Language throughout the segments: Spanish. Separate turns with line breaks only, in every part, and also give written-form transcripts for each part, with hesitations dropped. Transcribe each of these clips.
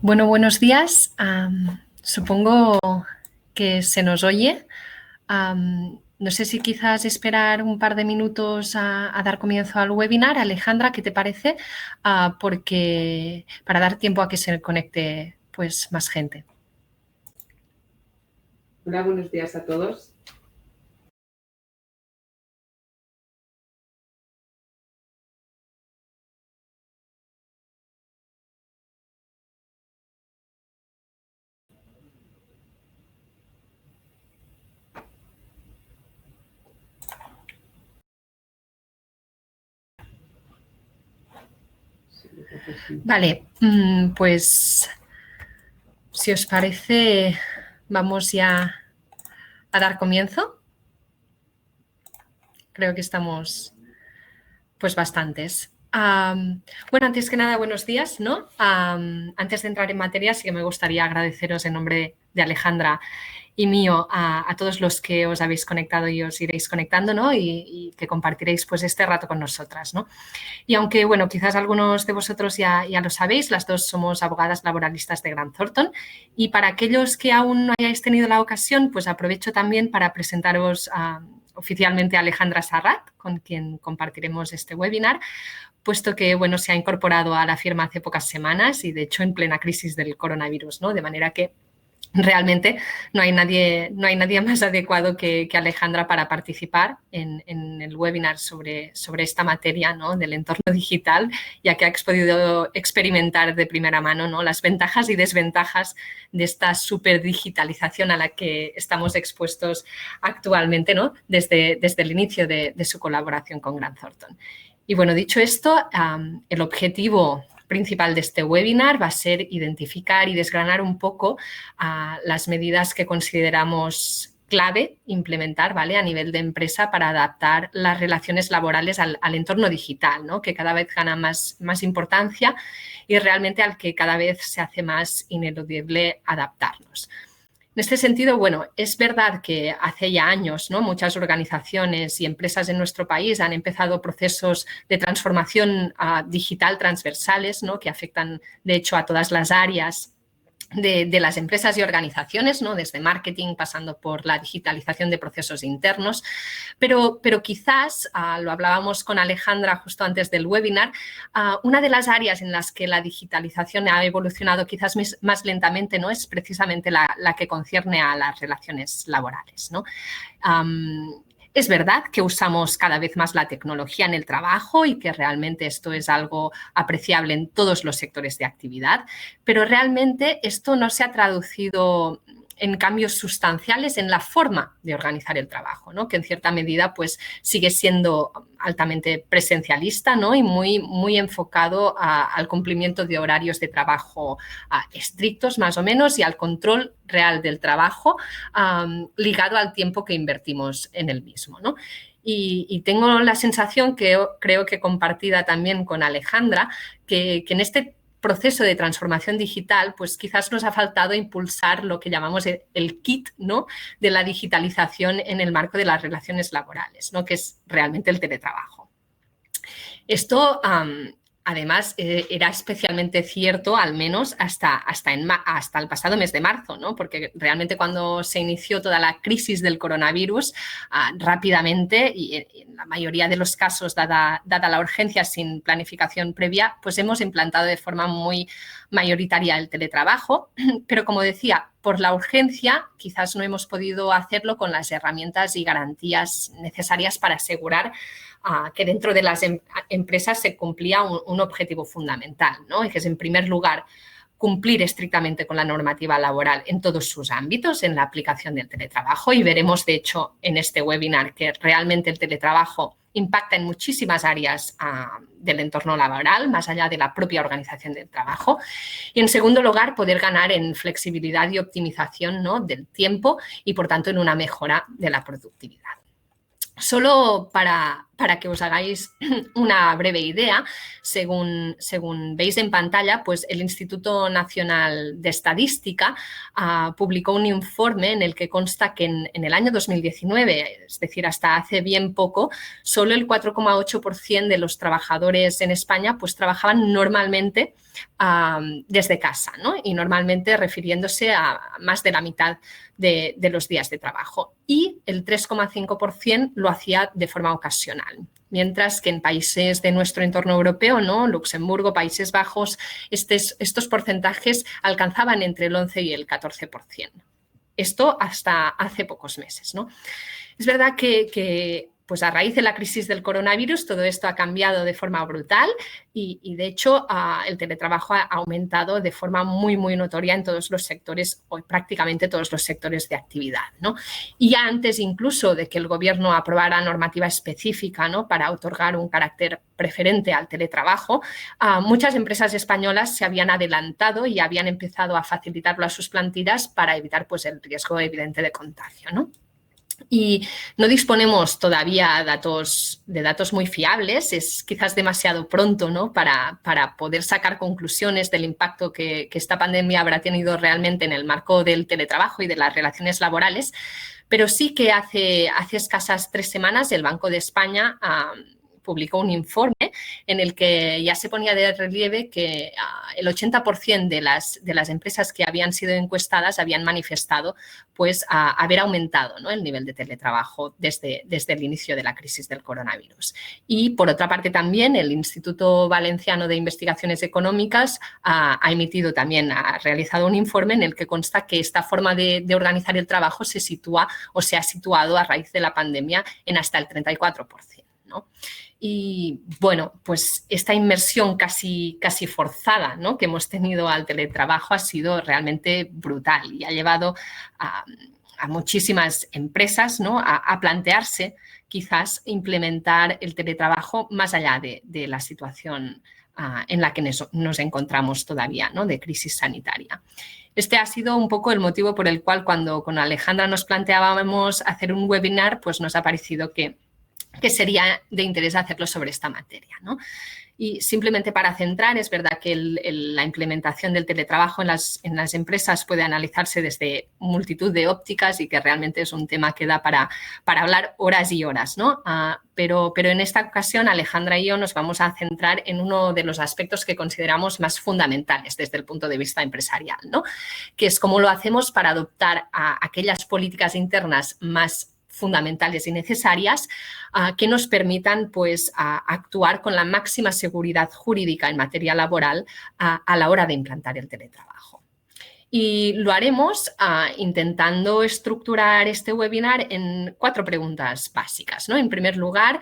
Bueno, buenos días. Supongo que se nos oye. No sé si quizás esperar un par de minutos a dar comienzo al webinar. Alejandra, ¿qué te parece? Porque para dar tiempo a que se conecte pues, más gente.
Hola, buenos días a todos.
Vale, pues si os parece, vamos ya a dar comienzo. Creo que estamos pues bastantes. Bueno, antes que nada, buenos días, ¿no? Antes de entrar en materia, sí que me gustaría agradeceros en nombre de Alejandra y mío a todos los que os habéis conectado y os iréis conectando, ¿no? Y que compartiréis pues este rato con nosotras, ¿no? Y aunque, bueno, quizás algunos de vosotros ya lo sabéis, las dos somos abogadas laboralistas de Grant Thornton, y para aquellos que aún no hayáis tenido la ocasión, pues aprovecho también para presentaros oficialmente a Alejandra Sarrat, con quien compartiremos este webinar, puesto que, bueno, se ha incorporado a la firma hace pocas semanas y, de hecho, en plena crisis del coronavirus, ¿no? De manera que realmente no hay nadie más adecuado que Alejandra para participar en el webinar sobre esta materia, ¿no? Del entorno digital, ya que has podido experimentar de primera mano, ¿no? Las ventajas y desventajas de esta superdigitalización a la que estamos expuestos actualmente, ¿no? Desde el inicio de su colaboración con Grant Thornton. Y bueno, dicho esto, el objetivo principal de este webinar va a ser identificar y desgranar un poco las medidas que consideramos clave implementar, ¿vale? A nivel de empresa para adaptar las relaciones laborales al entorno digital, ¿no? Que cada vez gana más importancia y realmente al que cada vez se hace más ineludible adaptarnos. En este sentido, bueno, es verdad que hace ya años, ¿no? Muchas organizaciones y empresas en nuestro país han empezado procesos de transformación digital transversales, ¿no? Que afectan, de hecho, a todas las áreas de las empresas y organizaciones, ¿no? Desde marketing, pasando por la digitalización de procesos internos, pero quizás, lo hablábamos con Alejandra justo antes del webinar, una de las áreas en las que la digitalización ha evolucionado quizás más lentamente, ¿no? Es precisamente la que concierne a las relaciones laborales, ¿no? Es verdad que usamos cada vez más la tecnología en el trabajo y que realmente esto es algo apreciable en todos los sectores de actividad, pero realmente esto no se ha traducido en cambios sustanciales en la forma de organizar el trabajo, ¿no? Que en cierta medida pues sigue siendo altamente presencialista, ¿no? Y muy enfocado al cumplimiento de horarios de trabajo estrictos más o menos y al control real del trabajo ligado al tiempo que invertimos en el mismo, ¿no? Y tengo la sensación, que creo que compartida también con Alejandra, que en este proceso de transformación digital, pues quizás nos ha faltado impulsar lo que llamamos el kit, ¿no? De la digitalización en el marco de las relaciones laborales, ¿no? Que es realmente el teletrabajo. Esto, además, era especialmente cierto, al menos hasta el pasado mes de marzo, ¿no? Porque realmente cuando se inició toda la crisis del coronavirus, rápidamente y en la mayoría de los casos, dada la urgencia sin planificación previa, pues hemos implantado de forma muy mayoritaria el teletrabajo, pero como decía, por la urgencia quizás no hemos podido hacerlo con las herramientas y garantías necesarias para asegurar que dentro de las empresas se cumplía un objetivo fundamental, ¿no? Y que es, en primer lugar, cumplir estrictamente con la normativa laboral en todos sus ámbitos, en la aplicación del teletrabajo, y veremos, de hecho, en este webinar que realmente el teletrabajo impacta en muchísimas áreas del entorno laboral, más allá de la propia organización del trabajo. Y, en segundo lugar, poder ganar en flexibilidad y optimización, ¿no? Del tiempo y, por tanto, en una mejora de la productividad. Solo para Para que os hagáis una breve idea, según veis en pantalla, pues el Instituto Nacional de Estadística publicó un informe en el que consta que en el año 2019, es decir, hasta hace bien poco, solo el 4,8% de los trabajadores en España pues trabajaban normalmente desde casa, ¿no? Y normalmente refiriéndose a más de la mitad de los días de trabajo. Y el 3,5% lo hacía de forma ocasional. Mientras que en países de nuestro entorno europeo, ¿no? Luxemburgo, Países Bajos, estos porcentajes alcanzaban entre el 11 y el 14%. Esto hasta hace pocos meses, ¿no? Es verdad que pues a raíz de la crisis del coronavirus todo esto ha cambiado de forma brutal y de hecho el teletrabajo ha aumentado de forma muy notoria en todos los sectores o prácticamente todos los sectores de actividad, ¿no? Y ya antes incluso de que el gobierno aprobara normativa específica, ¿no? Para otorgar un carácter preferente al teletrabajo, muchas empresas españolas se habían adelantado y habían empezado a facilitarlo a sus plantillas para evitar pues, el riesgo evidente de contagio, ¿no? Y no disponemos todavía de datos muy fiables, es quizás demasiado pronto, ¿no? para poder sacar conclusiones del impacto que esta pandemia habrá tenido realmente en el marco del teletrabajo y de las relaciones laborales, pero sí que hace escasas 3 semanas el Banco de España publicó un informe en el que ya se ponía de relieve que el 80% de las empresas que habían sido encuestadas habían manifestado pues, haber aumentado, ¿no? El nivel de teletrabajo desde el inicio de la crisis del coronavirus. Y, por otra parte, también el Instituto Valenciano de Investigaciones Económicas ha emitido también, ha realizado un informe en el que consta que esta forma de organizar el trabajo se sitúa o se ha situado a raíz de la pandemia en hasta el 34%, ¿no? Y bueno, pues esta inmersión casi forzada, ¿no? Que hemos tenido al teletrabajo ha sido realmente brutal y ha llevado a muchísimas empresas, ¿no? a plantearse quizás implementar el teletrabajo más allá de la situación en la que nos encontramos todavía, ¿no? De crisis sanitaria. Este ha sido un poco el motivo por el cual cuando con Alejandra nos planteábamos hacer un webinar, pues nos ha parecido que sería de interés hacerlo sobre esta materia, ¿no? Y simplemente para centrar, es verdad que la implementación del teletrabajo en las empresas puede analizarse desde multitud de ópticas y que realmente es un tema que da para hablar horas y horas, ¿no? Pero en esta ocasión Alejandra y yo nos vamos a centrar en uno de los aspectos que consideramos más fundamentales desde el punto de vista empresarial, ¿no? Que es cómo lo hacemos para adoptar aquellas políticas internas más fundamentales y necesarias que nos permitan pues, actuar con la máxima seguridad jurídica en materia laboral a la hora de implantar el teletrabajo. Y lo haremos intentando estructurar este webinar en 4 preguntas básicas, ¿no? En primer lugar,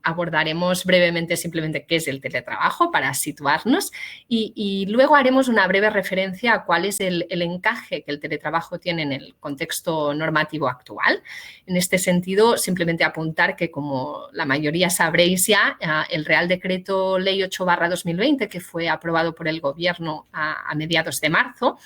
abordaremos brevemente simplemente qué es el teletrabajo para situarnos y luego haremos una breve referencia a cuál es el encaje que el teletrabajo tiene en el contexto normativo actual. En este sentido, simplemente apuntar que, como la mayoría sabréis ya, el Real Decreto Ley 8/2020, que fue aprobado por el Gobierno a mediados de marzo,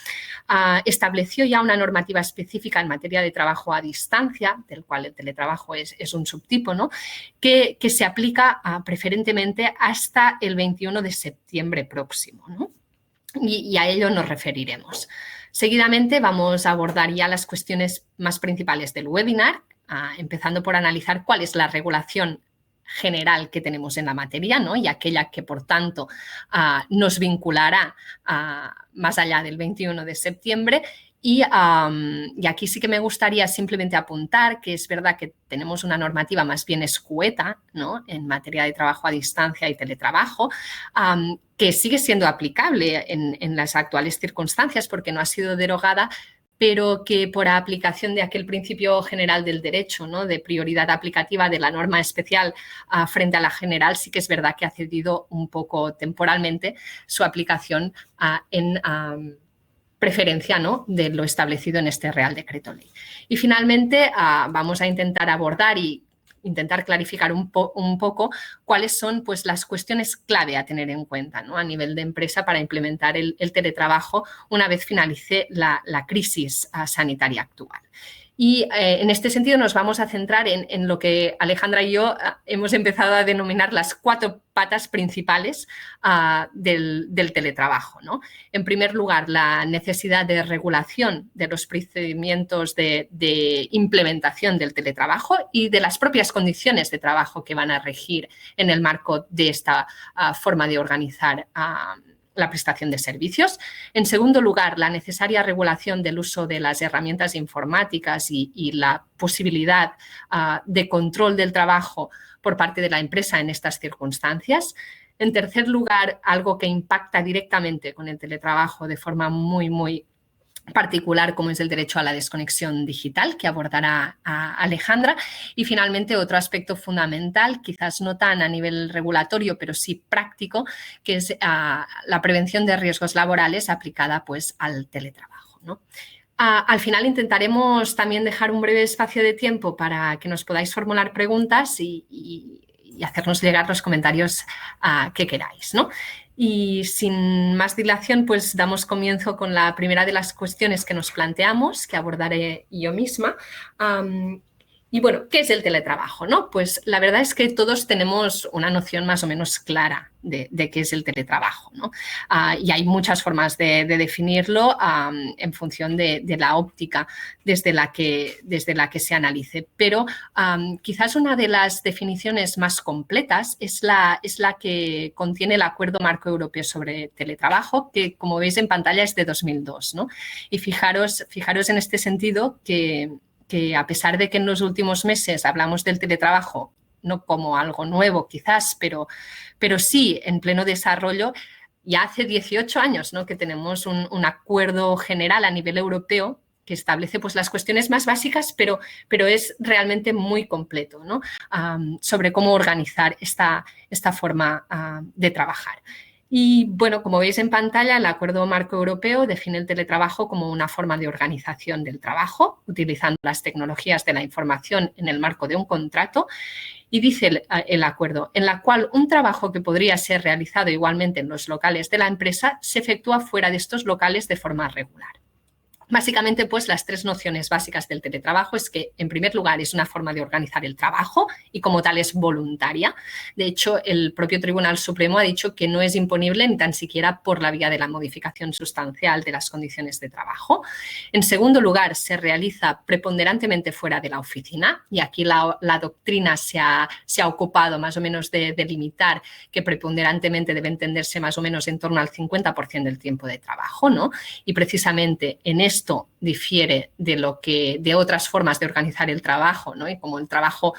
estableció ya una normativa específica en materia de trabajo a distancia, del cual el teletrabajo es un subtipo, ¿no? Que se aplica preferentemente hasta el 21 de septiembre próximo, ¿no? Y a ello nos referiremos. Seguidamente vamos a abordar ya las cuestiones más principales del webinar, empezando por analizar cuál es la regulación general que tenemos en la materia, ¿no? Y aquella que, por tanto, nos vinculará más allá del 21 de septiembre. Y aquí sí que me gustaría simplemente apuntar que es verdad que tenemos una normativa más bien escueta, ¿no? En materia de trabajo a distancia y teletrabajo, que sigue siendo aplicable en las actuales circunstancias porque no ha sido derogada, pero que por aplicación de aquel principio general del derecho, ¿no? De prioridad aplicativa de la norma especial frente a la general, sí que es verdad que ha cedido un poco temporalmente su aplicación en preferencia, ¿no? De lo establecido en este Real Decreto Ley. Y finalmente vamos a intentar abordar y intentar clarificar un poco cuáles son pues, las cuestiones clave a tener en cuenta, ¿no? A nivel de empresa para implementar el teletrabajo una vez finalice la crisis sanitaria actual. Y en este sentido nos vamos a centrar en lo que Alejandra y yo hemos empezado a denominar las 4 patas principales del teletrabajo, ¿no? En primer lugar, la necesidad de regulación de los procedimientos de implementación del teletrabajo y de las propias condiciones de trabajo que van a regir en el marco de esta forma de organizar la prestación de servicios. En segundo lugar, la necesaria regulación del uso de las herramientas informáticas y la posibilidad de control del trabajo por parte de la empresa en estas circunstancias. En tercer lugar, algo que impacta directamente con el teletrabajo de forma muy particular, como es el derecho a la desconexión digital, que abordará Alejandra. Y finalmente, otro aspecto fundamental, quizás no tan a nivel regulatorio, pero sí práctico, que es la prevención de riesgos laborales aplicada pues, al teletrabajo, ¿no? Al final intentaremos también dejar un breve espacio de tiempo para que nos podáis formular preguntas y hacernos llegar los comentarios que queráis, ¿no? Y sin más dilación, pues damos comienzo con la primera de las cuestiones que nos planteamos, que abordaré yo misma. Y bueno, ¿qué es el teletrabajo, no? Pues la verdad es que todos tenemos una noción más o menos clara de qué es el teletrabajo, ¿no? Y hay muchas formas de definirlo en función de la óptica desde la que se analice. Pero quizás una de las definiciones más completas es la que contiene el Acuerdo Marco Europeo sobre Teletrabajo, que como veis en pantalla es de 2002, ¿no? Y fijaros en este sentido que a pesar de que en los últimos meses hablamos del teletrabajo no como algo nuevo quizás, pero sí en pleno desarrollo, ya hace 18 años, ¿no?, que tenemos un acuerdo general a nivel europeo que establece pues, las cuestiones más básicas, pero es realmente muy completo, ¿no?, sobre cómo organizar esta forma de trabajar. Y bueno, como veis en pantalla, el Acuerdo Marco Europeo define el teletrabajo como una forma de organización del trabajo, utilizando las tecnologías de la información en el marco de un contrato. Y dice el acuerdo, en la cual un trabajo que podría ser realizado igualmente en los locales de la empresa se efectúa fuera de estos locales de forma regular. Básicamente, pues, las 3 nociones básicas del teletrabajo es que, en primer lugar, es una forma de organizar el trabajo y, como tal, es voluntaria. De hecho, el propio Tribunal Supremo ha dicho que no es imponible ni tan siquiera por la vía de la modificación sustancial de las condiciones de trabajo. En segundo lugar, se realiza preponderantemente fuera de la oficina y aquí la doctrina se ha ocupado más o menos de limitar que preponderantemente debe entenderse más o menos en torno al 50% del tiempo de trabajo, ¿no? Y precisamente en esto difiere de otras formas de organizar el trabajo, ¿no? Y como el trabajo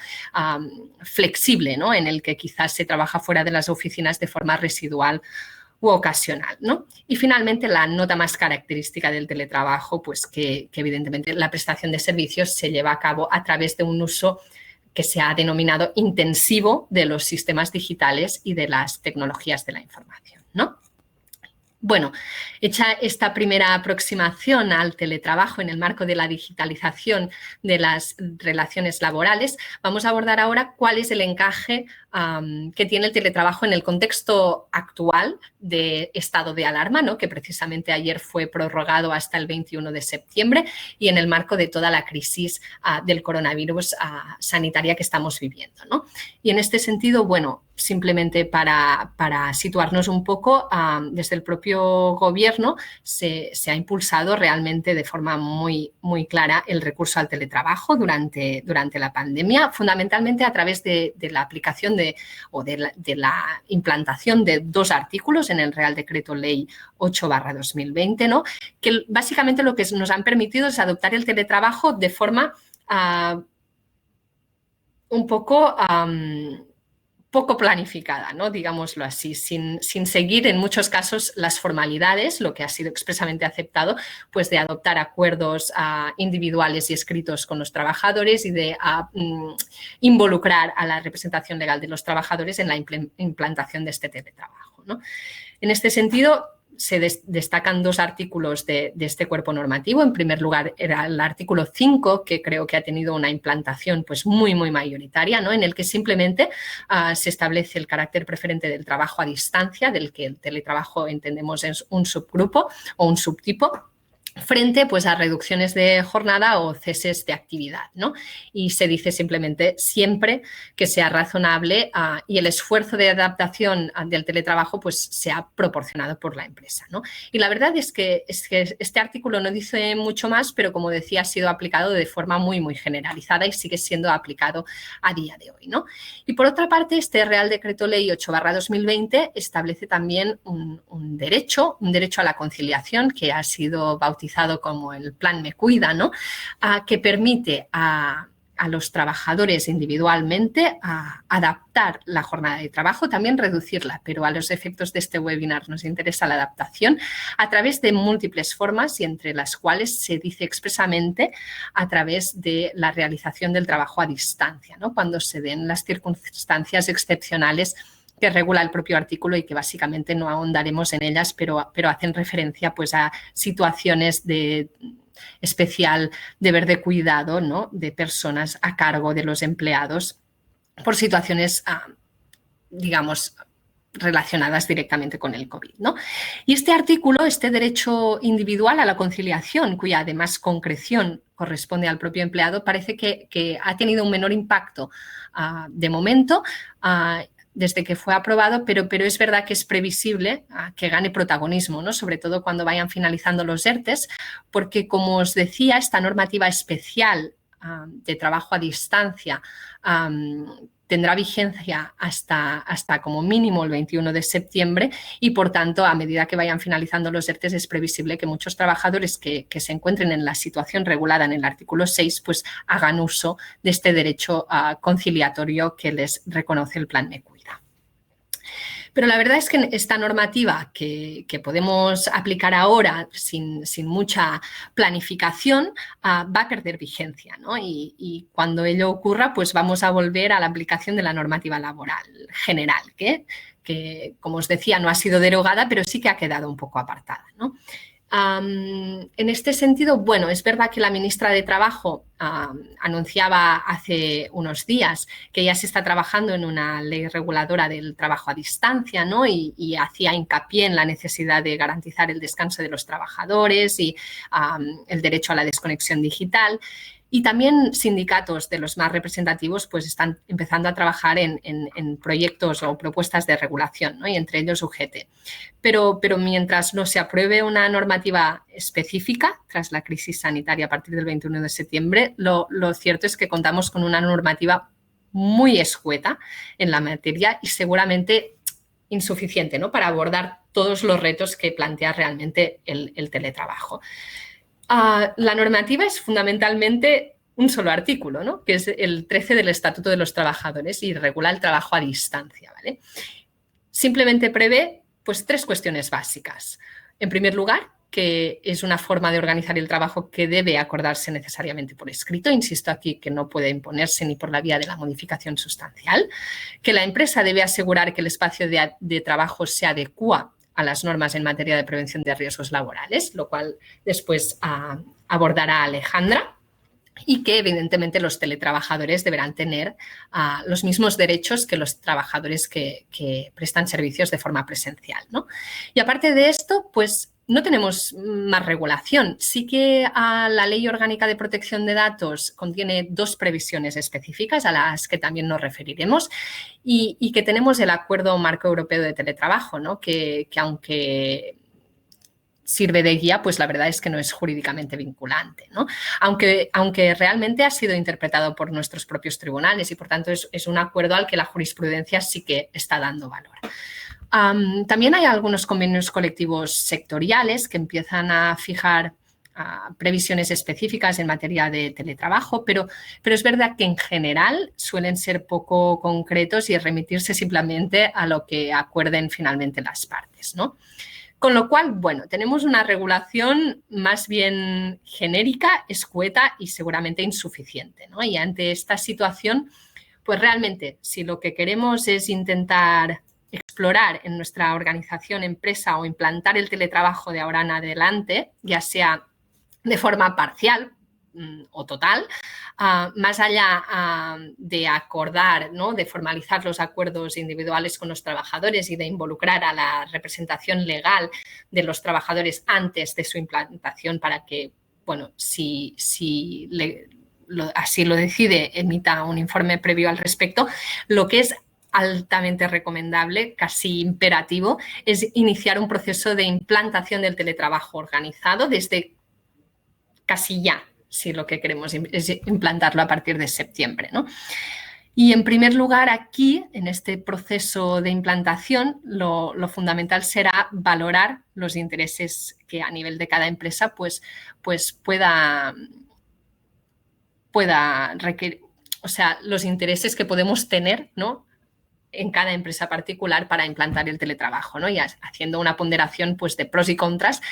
flexible, ¿no?, en el que quizás se trabaja fuera de las oficinas de forma residual u ocasional, ¿no? Y finalmente la nota más característica del teletrabajo, pues que evidentemente la prestación de servicios se lleva a cabo a través de un uso que se ha denominado intensivo de los sistemas digitales y de las tecnologías de la información, ¿no? Bueno, hecha esta primera aproximación al teletrabajo en el marco de la digitalización de las relaciones laborales, vamos a abordar ahora cuál es el encaje que tiene el teletrabajo en el contexto actual de estado de alarma, ¿no?, que precisamente ayer fue prorrogado hasta el 21 de septiembre y en el marco de toda la crisis del coronavirus sanitaria que estamos viviendo, ¿no? Y en este sentido, bueno, simplemente para situarnos un poco, desde el propio gobierno se ha impulsado realmente de forma muy clara el recurso al teletrabajo durante la pandemia, fundamentalmente a través de la aplicación de la implantación de 2 artículos en el Real Decreto Ley 8/2020, ¿no?, que básicamente lo que nos han permitido es adoptar el teletrabajo de forma un poco poco planificada, ¿no?, digámoslo así, sin seguir en muchos casos las formalidades, lo que ha sido expresamente aceptado, pues de adoptar acuerdos individuales y escritos con los trabajadores y de involucrar a la representación legal de los trabajadores en la implantación de este teletrabajo, ¿no? En este sentido, se destacan 2 artículos de este cuerpo normativo. En primer lugar, era el artículo 5, que creo que ha tenido una implantación pues, muy mayoritaria, ¿no?, en el que simplemente se establece el carácter preferente del trabajo a distancia, del que el teletrabajo entendemos es un subgrupo o un subtipo. frente pues, a reducciones de jornada o ceses de actividad, ¿no? Y se dice simplemente siempre que sea razonable y el esfuerzo de adaptación del teletrabajo pues, sea proporcionado por la empresa, ¿no? Y la verdad es que este artículo no dice mucho más, pero como decía, ha sido aplicado de forma muy, muy generalizada y sigue siendo aplicado a día de hoy, ¿no? Y por otra parte, este Real Decreto Ley 8/2020 establece también un derecho a la conciliación que ha sido bautizado como el Plan Me Cuida, ¿no? Que permite a los trabajadores individualmente a adaptar la jornada de trabajo, también reducirla, pero a los efectos de este webinar nos interesa la adaptación a través de múltiples formas y entre las cuales se dice expresamente a través de la realización del trabajo a distancia, ¿no? Cuando se den las circunstancias excepcionales que regula el propio artículo y que básicamente no ahondaremos en ellas, pero hacen referencia pues, a situaciones de especial deber de cuidado, ¿no? De personas a cargo de los empleados por situaciones, digamos, relacionadas directamente con el COVID, ¿no? Y este artículo, este derecho individual a la conciliación, cuya además concreción corresponde al propio empleado, parece que ha tenido un menor impacto de momento, desde que fue aprobado, pero es verdad que es previsible que gane protagonismo, ¿no? Sobre todo cuando vayan finalizando los ERTEs, porque, como os decía, esta normativa especial de trabajo a distancia tendrá vigencia hasta como mínimo el 21 de septiembre y, por tanto, a medida que vayan finalizando los ERTEs, es previsible que muchos trabajadores que se encuentren en la situación regulada en el artículo 6 pues hagan uso de este derecho conciliatorio que les reconoce el Plan Me Cuida. Pero la verdad es que esta normativa que podemos aplicar ahora sin mucha planificación va a perder vigencia, ¿no? Y cuando ello ocurra, pues vamos a volver a la aplicación de la normativa laboral general, que como os decía, no ha sido derogada, pero sí que ha quedado un poco apartada, ¿no? En este sentido, bueno, es verdad que la ministra de Trabajo anunciaba hace unos días que ya se está trabajando en una ley reguladora del trabajo a distancia, ¿no? Y hacía hincapié en la necesidad de garantizar el descanso de los trabajadores y el derecho a la desconexión digital. Y también sindicatos de los más representativos pues están empezando a trabajar en proyectos o propuestas de regulación, ¿no? Y entre ellos UGT. Pero mientras no se apruebe una normativa específica tras la crisis sanitaria a partir del 21 de septiembre, lo cierto es que contamos con una normativa muy escueta en la materia y seguramente insuficiente, ¿no? Para abordar todos los retos que plantea realmente el teletrabajo. La normativa es fundamentalmente un solo artículo, ¿no? Que es el 13 del Estatuto de los Trabajadores y regula el trabajo a distancia, ¿vale? Simplemente prevé pues, 3 cuestiones básicas. En primer lugar, que es una forma de organizar el trabajo que debe acordarse necesariamente por escrito. Insisto aquí que no puede imponerse ni por la vía de la modificación sustancial. Que la empresa debe asegurar que el espacio de trabajo se adecúa a las normas en materia de prevención de riesgos laborales, lo cual después abordará Alejandra, y que evidentemente los teletrabajadores deberán tener los mismos derechos que los trabajadores que prestan servicios de forma presencial, ¿no? Y aparte de esto, pues no tenemos más regulación. Sí que la Ley Orgánica de Protección de Datos contiene 2 previsiones específicas a las que también nos referiremos y que tenemos el Acuerdo Marco Europeo de Teletrabajo, ¿no? Que aunque sirve de guía, pues la verdad es que no es jurídicamente vinculante, ¿no? Aunque realmente ha sido interpretado por nuestros propios tribunales y, por tanto, es un acuerdo al que la jurisprudencia sí que está dando valor. También hay algunos convenios colectivos sectoriales que empiezan a fijar previsiones específicas en materia de teletrabajo, pero es verdad que en general suelen ser poco concretos y remitirse simplemente a lo que acuerden finalmente las partes, ¿no? Con lo cual, bueno, tenemos una regulación más bien genérica, escueta y seguramente insuficiente, ¿no? Y ante esta situación, pues realmente, si lo que queremos es intentar explorar en nuestra organización, empresa o implantar el teletrabajo de ahora en adelante, ya sea de forma parcial, o total, más allá de acordar, ¿no?, de formalizar los acuerdos individuales con los trabajadores y de involucrar a la representación legal de los trabajadores antes de su implantación para que, bueno, si así lo decide, emita un informe previo al respecto. Lo que es altamente recomendable, casi imperativo, es iniciar un proceso de implantación del teletrabajo organizado desde casi ya, si lo que queremos es implantarlo a partir de septiembre, ¿no? Y en primer lugar, aquí, en este proceso de implantación, lo fundamental será valorar los intereses que a nivel de cada empresa pues pueda requerir, o sea, los intereses que podemos tener, ¿no?, en cada empresa particular para implantar el teletrabajo, ¿no? Y haciendo una ponderación pues de pros y contras,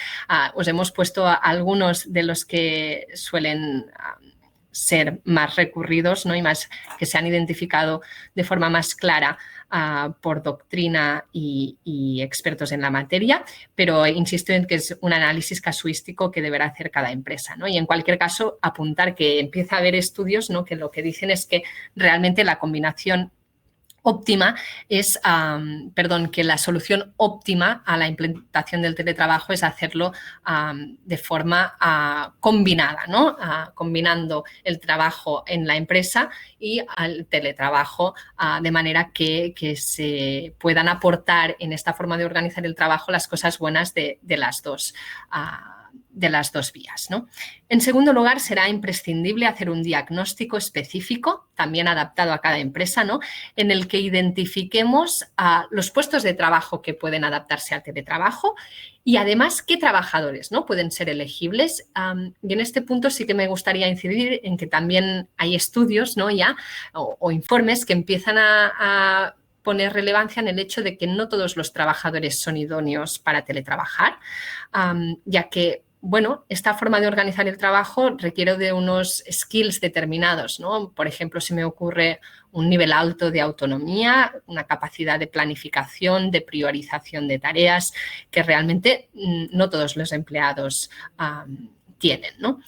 os hemos puesto algunos de los que suelen ser más recurridos, ¿no?, y más que se han identificado de forma más clara por doctrina y expertos en la materia, pero insisto en que es un análisis casuístico que deberá hacer cada empresa, ¿no? Y en cualquier caso, apuntar que empieza a haber estudios, ¿no?, que lo que dicen es que realmente la combinación óptima es, que la solución óptima a la implementación del teletrabajo es hacerlo de forma combinada, ¿no? Combinando el trabajo en la empresa y el teletrabajo de manera que se puedan aportar en esta forma de organizar el trabajo las cosas buenas de las dos vías, ¿no? En segundo lugar, será imprescindible hacer un diagnóstico específico, también adaptado a cada empresa, ¿no?, en el que identifiquemos los puestos de trabajo que pueden adaptarse al teletrabajo y además qué trabajadores, ¿no?, pueden ser elegibles. Y en este punto sí que me gustaría incidir en que también hay estudios, ¿no?, ya o informes que empiezan a poner relevancia en el hecho de que no todos los trabajadores son idóneos para teletrabajar, ya que, bueno, esta forma de organizar el trabajo requiere de unos skills determinados, ¿no? Por ejemplo, se me ocurre un nivel alto de autonomía, una capacidad de planificación, de priorización de tareas que realmente no todos los empleados tienen, ¿no?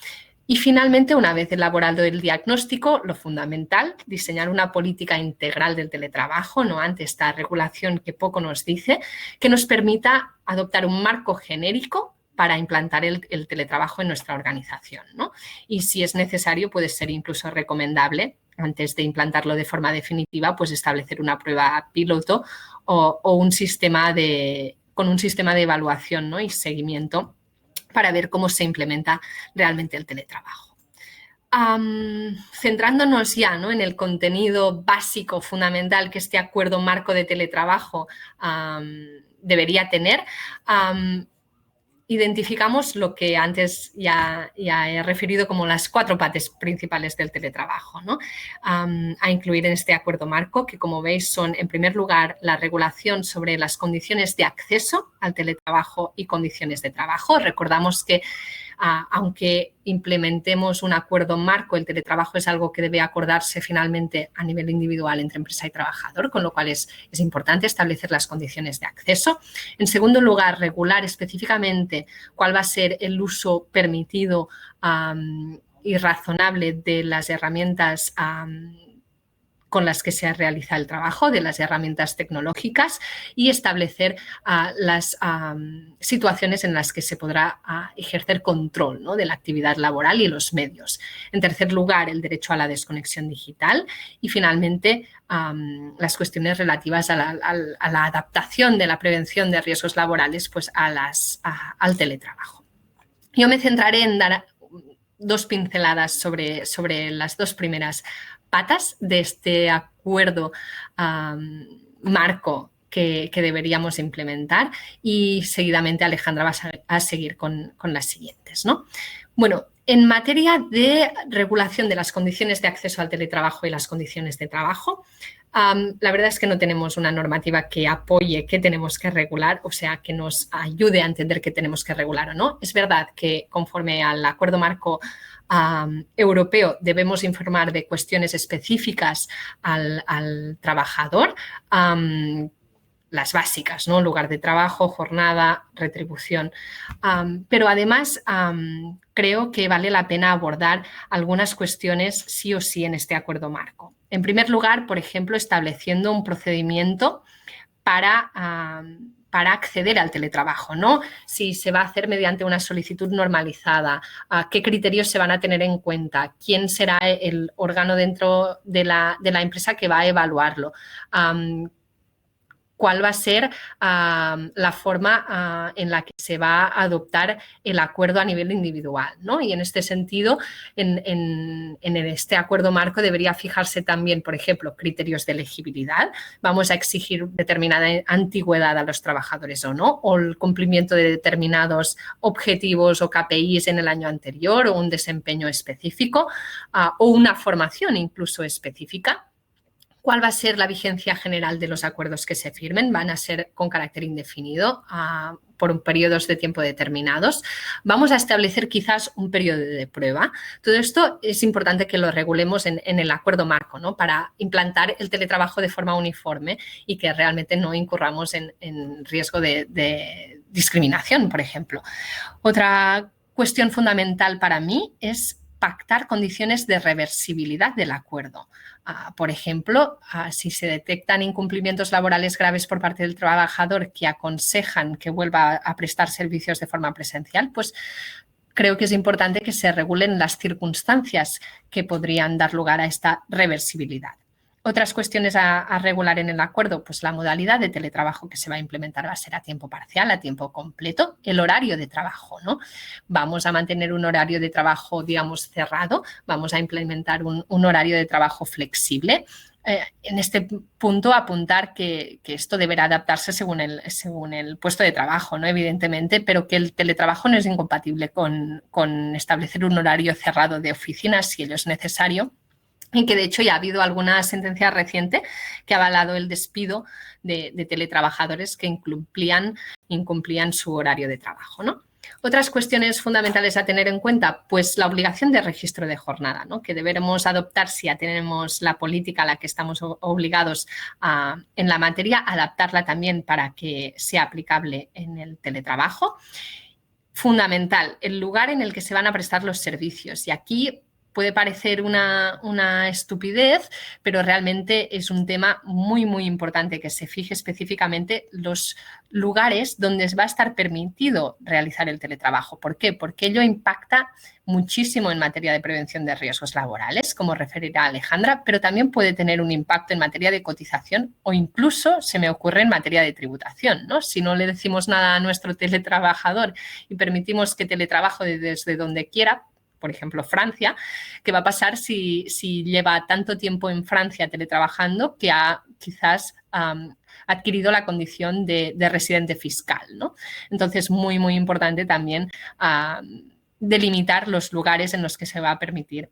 Y finalmente, una vez elaborado el diagnóstico, lo fundamental, diseñar una política integral del teletrabajo, no ante esta regulación que poco nos dice, que nos permita adoptar un marco genérico para implantar el teletrabajo en nuestra organización, ¿no? Y si es necesario, puede ser incluso recomendable, antes de implantarlo de forma definitiva, pues establecer una prueba piloto o con un sistema de evaluación, ¿no?, y seguimiento para ver cómo se implementa realmente el teletrabajo. Centrándonos ya, ¿no?, en el contenido básico, fundamental que este acuerdo marco de teletrabajo debería tener, identificamos lo que antes ya he referido como las 4 patas principales del teletrabajo, ¿no?, a incluir en este acuerdo marco, que como veis son, en primer lugar, la regulación sobre las condiciones de acceso al teletrabajo y condiciones de trabajo. Recordamos que aunque implementemos un acuerdo marco, el teletrabajo es algo que debe acordarse finalmente a nivel individual entre empresa y trabajador, con lo cual es importante establecer las condiciones de acceso. En segundo lugar, regular específicamente cuál va a ser el uso permitido y razonable de las herramientas con las que se realiza el trabajo, de las herramientas tecnológicas, y establecer las situaciones en las que se podrá ejercer control, ¿no?, de la actividad laboral y los medios. En tercer lugar, el derecho a la desconexión digital y, finalmente, las cuestiones relativas a la adaptación de la prevención de riesgos laborales pues, al teletrabajo. Yo me centraré en dar 2 pinceladas sobre las 2 primeras patas de este acuerdo marco que deberíamos implementar, y seguidamente Alejandra va a seguir con las siguientes, ¿no? Bueno, en materia de regulación de las condiciones de acceso al teletrabajo y las condiciones de trabajo, la verdad es que no tenemos una normativa que apoye qué tenemos que regular, o sea, que nos ayude a entender qué tenemos que regular o no. Es verdad que conforme al acuerdo marco europeo debemos informar de cuestiones específicas al trabajador, las básicas, ¿no?, lugar de trabajo, jornada, retribución, pero además creo que vale la pena abordar algunas cuestiones sí o sí en este acuerdo marco. En primer lugar, por ejemplo, estableciendo un procedimiento para acceder al teletrabajo, ¿no? Si se va a hacer mediante una solicitud normalizada, qué criterios se van a tener en cuenta, quién será el órgano dentro de la empresa que va a evaluarlo, cuál va a ser la forma en la que se va a adoptar el acuerdo a nivel individual, ¿no? Y en este sentido, en este acuerdo marco debería fijarse también, por ejemplo, criterios de elegibilidad. Vamos a exigir determinada antigüedad a los trabajadores o no, o el cumplimiento de determinados objetivos o KPIs en el año anterior, o un desempeño específico, o una formación incluso específica. ¿Cuál va a ser la vigencia general de los acuerdos que se firmen? ¿Van a ser con carácter indefinido por periodos de tiempo determinados? Vamos a establecer quizás un periodo de prueba. Todo esto es importante que lo regulemos en el acuerdo marco, ¿no? Para implantar el teletrabajo de forma uniforme y que realmente no incurramos en riesgo de discriminación, por ejemplo. Otra cuestión fundamental para mí es pactar condiciones de reversibilidad del acuerdo. Por ejemplo, si se detectan incumplimientos laborales graves por parte del trabajador que aconsejan que vuelva a prestar servicios de forma presencial, pues creo que es importante que se regulen las circunstancias que podrían dar lugar a esta reversibilidad. Otras cuestiones a regular en el acuerdo, pues la modalidad de teletrabajo que se va a implementar va a ser a tiempo parcial, a tiempo completo, el horario de trabajo, ¿no? Vamos a mantener un horario de trabajo, digamos, cerrado, vamos a implementar un horario de trabajo flexible. En este punto apuntar que esto deberá adaptarse según el puesto de trabajo, ¿no? Evidentemente, pero que el teletrabajo no es incompatible con establecer un horario cerrado de oficina si ello es necesario. Y que de hecho ya ha habido alguna sentencia reciente que ha avalado el despido de teletrabajadores que incumplían su horario de trabajo, ¿no? Otras cuestiones fundamentales a tener en cuenta, pues la obligación de registro de jornada, ¿no? Que deberemos adoptar si ya tenemos la política a la que estamos obligados en la materia, adaptarla también para que sea aplicable en el teletrabajo. Fundamental, el lugar en el que se van a prestar los servicios. Y aquí puede parecer una estupidez, pero realmente es un tema muy, muy importante que se fije específicamente los lugares donde va a estar permitido realizar el teletrabajo. ¿Por qué? Porque ello impacta muchísimo en materia de prevención de riesgos laborales, como referirá Alejandra, pero también puede tener un impacto en materia de cotización o incluso, se me ocurre, en materia de tributación, ¿no? Si no le decimos nada a nuestro teletrabajador y permitimos que teletrabaje desde donde quiera, por ejemplo, Francia, ¿qué va a pasar si lleva tanto tiempo en Francia teletrabajando que ha quizás adquirido la condición de residente fiscal, ¿no? Entonces, muy, muy importante también delimitar los lugares en los que se va a permitir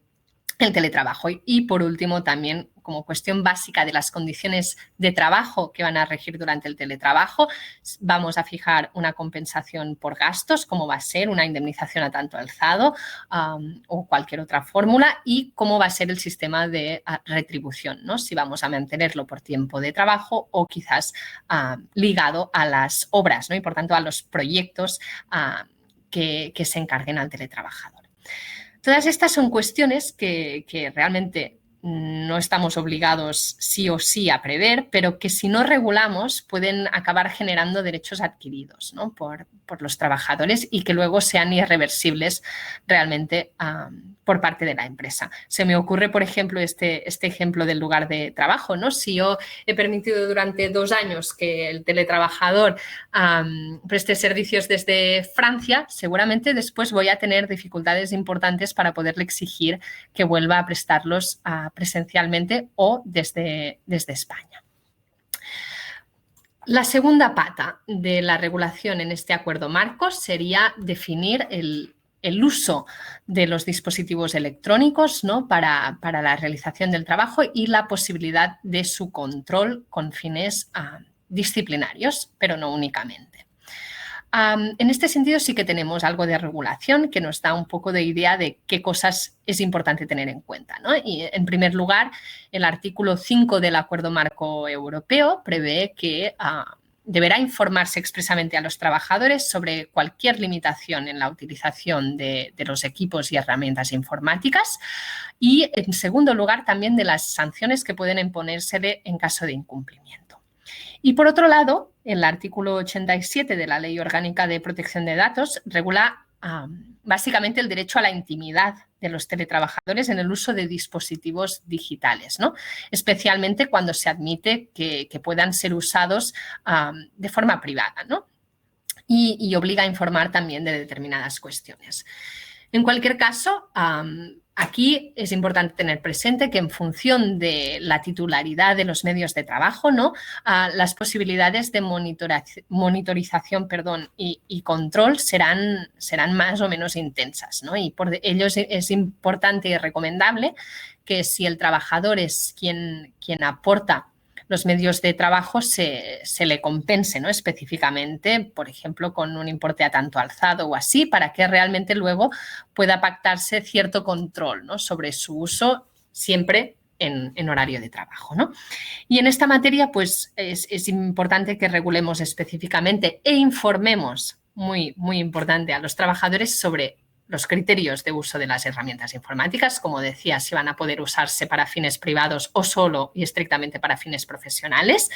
el teletrabajo. Y por último, también como cuestión básica de las condiciones de trabajo que van a regir durante el teletrabajo, vamos a fijar una compensación por gastos, cómo va a ser una indemnización a tanto alzado o cualquier otra fórmula, y cómo va a ser el sistema de retribución, ¿no? Si vamos a mantenerlo por tiempo de trabajo o quizás ligado a las obras, ¿no? Y por tanto a los proyectos que se encarguen al teletrabajador. Todas estas son cuestiones que realmente no estamos obligados sí o sí a prever, pero que si no regulamos pueden acabar generando derechos adquiridos, ¿no? por los trabajadores y que luego sean irreversibles realmente por parte de la empresa. Se me ocurre, por ejemplo, este ejemplo del lugar de trabajo, ¿no? Si yo he permitido durante 2 años que el teletrabajador preste servicios desde Francia, seguramente después voy a tener dificultades importantes para poderle exigir que vuelva a prestarlos presencialmente o desde España. La segunda pata de la regulación en este acuerdo marco sería definir el uso de los dispositivos electrónicos, ¿no? para la realización del trabajo y la posibilidad de su control con fines disciplinarios, pero no únicamente. En este sentido sí que tenemos algo de regulación que nos da un poco de idea de qué cosas es importante tener en cuenta, ¿no? Y en primer lugar, el artículo 5 del Acuerdo Marco Europeo prevé que deberá informarse expresamente a los trabajadores sobre cualquier limitación en la utilización de los equipos y herramientas informáticas y, en segundo lugar, también de las sanciones que pueden imponérsele en caso de incumplimiento. Y, por otro lado, el artículo 87 de la Ley Orgánica de Protección de Datos regula básicamente el derecho a la intimidad de los teletrabajadores en el uso de dispositivos digitales, ¿no? Especialmente cuando se admite que puedan ser usados de forma privada, ¿no? Y obliga a informar también de determinadas cuestiones. En cualquier caso, aquí es importante tener presente que en función de la titularidad de los medios de trabajo, ¿no? Las posibilidades de monitorización y control serán más o menos intensas, ¿no? Y por ello es importante y recomendable que si el trabajador es quien aporta los medios de trabajo se le compense, ¿no? Específicamente, por ejemplo, con un importe a tanto alzado o así, para que realmente luego pueda pactarse cierto control, ¿no? Sobre su uso siempre en horario de trabajo, ¿no? Y en esta materia, pues, es importante que regulemos específicamente e informemos, muy, muy importante, a los trabajadores sobre los criterios de uso de las herramientas informáticas, como decía, si van a poder usarse para fines privados o solo y estrictamente para fines profesionales,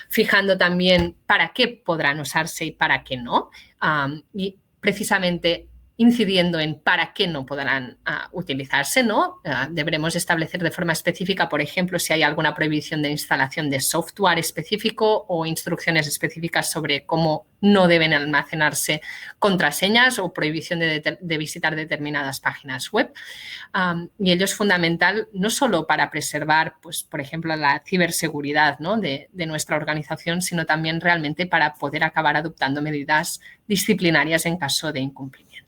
fijando también para qué podrán usarse y para qué no, y precisamente incidiendo en para qué no podrán utilizarse, ¿no? Deberemos establecer de forma específica, por ejemplo, si hay alguna prohibición de instalación de software específico o instrucciones específicas sobre cómo no deben almacenarse contraseñas o prohibición de visitar determinadas páginas web. Y ello es fundamental no solo para preservar, pues, por ejemplo, la ciberseguridad, ¿no? de nuestra organización, sino también realmente para poder acabar adoptando medidas disciplinarias en caso de incumplimiento.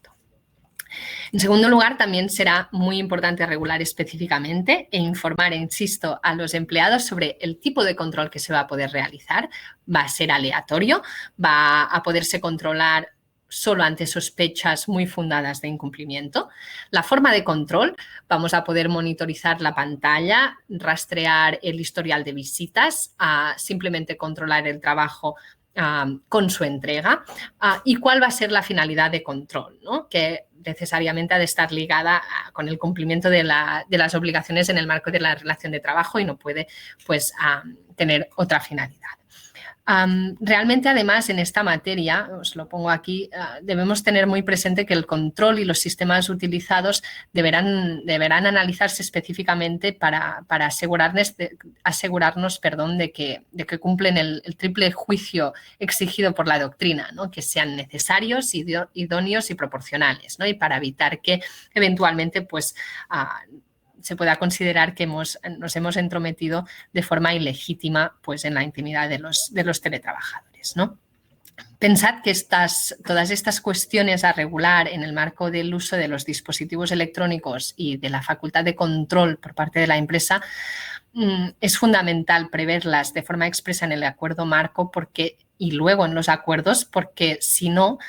En segundo lugar, también será muy importante regular específicamente e informar, insisto, a los empleados sobre el tipo de control que se va a poder realizar. Va a ser aleatorio, va a poderse controlar solo ante sospechas muy fundadas de incumplimiento. La forma de control, vamos a poder monitorizar la pantalla, rastrear el historial de visitas, simplemente controlar el trabajo con su entrega y cuál va a ser la finalidad de control, ¿no? Que necesariamente ha de estar ligada con el cumplimiento de las obligaciones en el marco de la relación de trabajo y no puede, pues, tener otra finalidad. Realmente, además, en esta materia, os lo pongo aquí, debemos tener muy presente que el control y los sistemas utilizados deberán analizarse específicamente para asegurarnos de que cumplen el triple juicio exigido por la doctrina, ¿no? Que sean necesarios, idóneos y proporcionales, ¿no? Y para evitar que eventualmente, pues, se pueda considerar que nos hemos entrometido de forma ilegítima, pues, en la intimidad de los teletrabajadores, ¿no? Pensad que todas estas cuestiones a regular en el marco del uso de los dispositivos electrónicos y de la facultad de control por parte de la empresa es fundamental preverlas de forma expresa en el acuerdo marco y luego en los acuerdos, porque si no,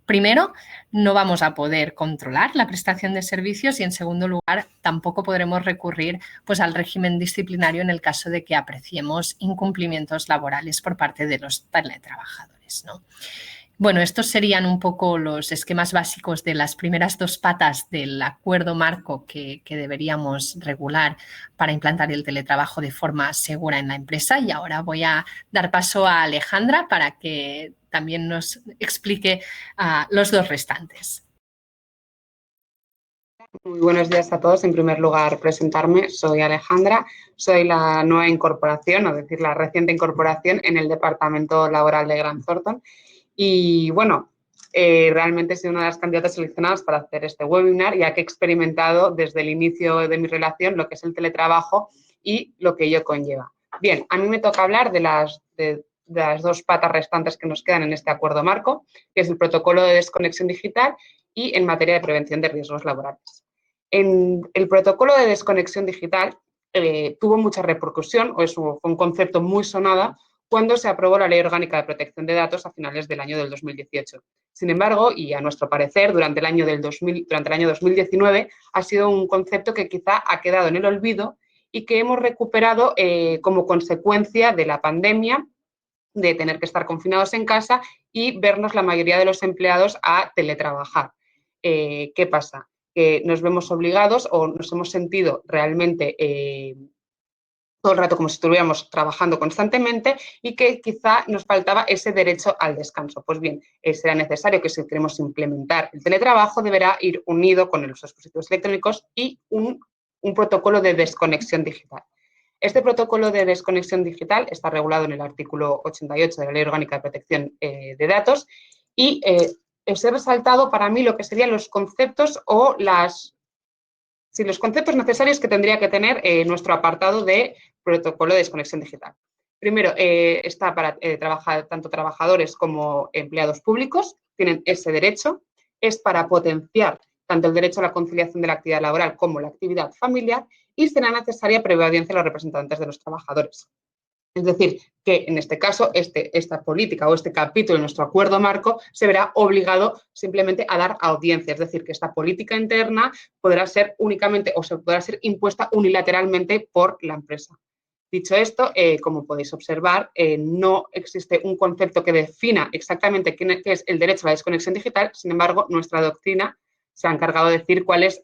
primero, no vamos a poder controlar la prestación de servicios y, en segundo lugar, tampoco podremos recurrir, pues, al régimen disciplinario en el caso de que apreciemos incumplimientos laborales por parte de los teletrabajadores, ¿no? Bueno, estos serían un poco los esquemas básicos de las primeras dos patas del acuerdo marco que deberíamos regular para implantar el teletrabajo de forma segura en la empresa. Y ahora voy a dar paso a Alejandra para que también nos explique los dos restantes.
Muy buenos días a todos. En primer lugar, presentarme. Soy Alejandra, soy la nueva incorporación, es decir, la reciente incorporación en el Departamento Laboral de Grant Thornton. Y bueno, realmente he sido una de las candidatas seleccionadas para hacer este webinar, ya que he experimentado desde el inicio de mi relación lo que es el teletrabajo y lo que ello conlleva. Bien, a mí me toca hablar de las dos patas restantes que nos quedan en este acuerdo marco, que es el protocolo de desconexión digital y en materia de prevención de riesgos laborales. En el protocolo de desconexión digital tuvo mucha repercusión, fue un concepto muy sonado cuando se aprobó la Ley Orgánica de Protección de Datos a finales del año del 2018. Sin embargo, y a nuestro parecer, durante el año 2019 ha sido un concepto que quizá ha quedado en el olvido y que hemos recuperado como consecuencia de la pandemia de tener que estar confinados en casa y vernos la mayoría de los empleados a teletrabajar. ¿Qué pasa? Que nos vemos obligados o nos hemos sentido realmente todo el rato como si estuviéramos trabajando constantemente y que quizá nos faltaba ese derecho al descanso. Pues bien, será necesario que si queremos implementar el teletrabajo deberá ir unido con los dispositivos electrónicos y un protocolo de desconexión digital. Este protocolo de desconexión digital está regulado en el artículo 88 de la Ley Orgánica de Protección de Datos y os he resaltado para mí lo que serían los conceptos o los conceptos necesarios que tendría que tener nuestro apartado de protocolo de desconexión digital. Primero, está para trabajar tanto trabajadores como empleados públicos, tienen ese derecho, es para potenciar tanto el derecho a la conciliación de la actividad laboral como la actividad familiar y será necesaria previa audiencia de los representantes de los trabajadores. Es decir, que en este caso esta política o este capítulo de nuestro acuerdo marco se verá obligado simplemente a dar audiencia, es decir, que esta política interna podrá ser únicamente o se podrá ser impuesta unilateralmente por la empresa. Dicho esto, como podéis observar, no existe un concepto que defina exactamente qué es el derecho a la desconexión digital, sin embargo, nuestra doctrina se ha encargado de decir cuál es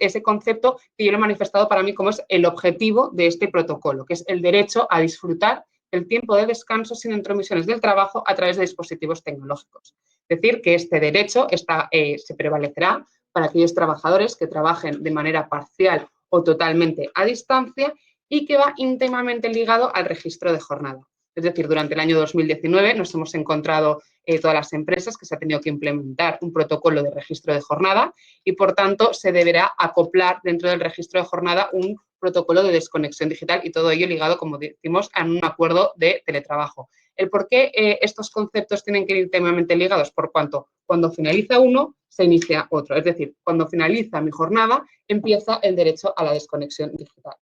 ese concepto que yo lo he manifestado para mí como es el objetivo de este protocolo, que es el derecho a disfrutar el tiempo de descanso sin intromisiones del trabajo a través de dispositivos tecnológicos. Es decir, que este derecho se prevalecerá para aquellos trabajadores que trabajen de manera parcial o totalmente a distancia y que va íntimamente ligado al registro de jornada. Es decir, durante el año 2019 nos hemos encontrado todas las empresas que se ha tenido que implementar un protocolo de registro de jornada y, por tanto, se deberá acoplar dentro del registro de jornada un protocolo de desconexión digital y todo ello ligado, como decimos, a un acuerdo de teletrabajo. ¿El por qué estos conceptos tienen que ir íntimamente ligados? Por cuanto cuando finaliza uno, se inicia otro. Es decir, cuando finaliza mi jornada, empieza el derecho a la desconexión digital.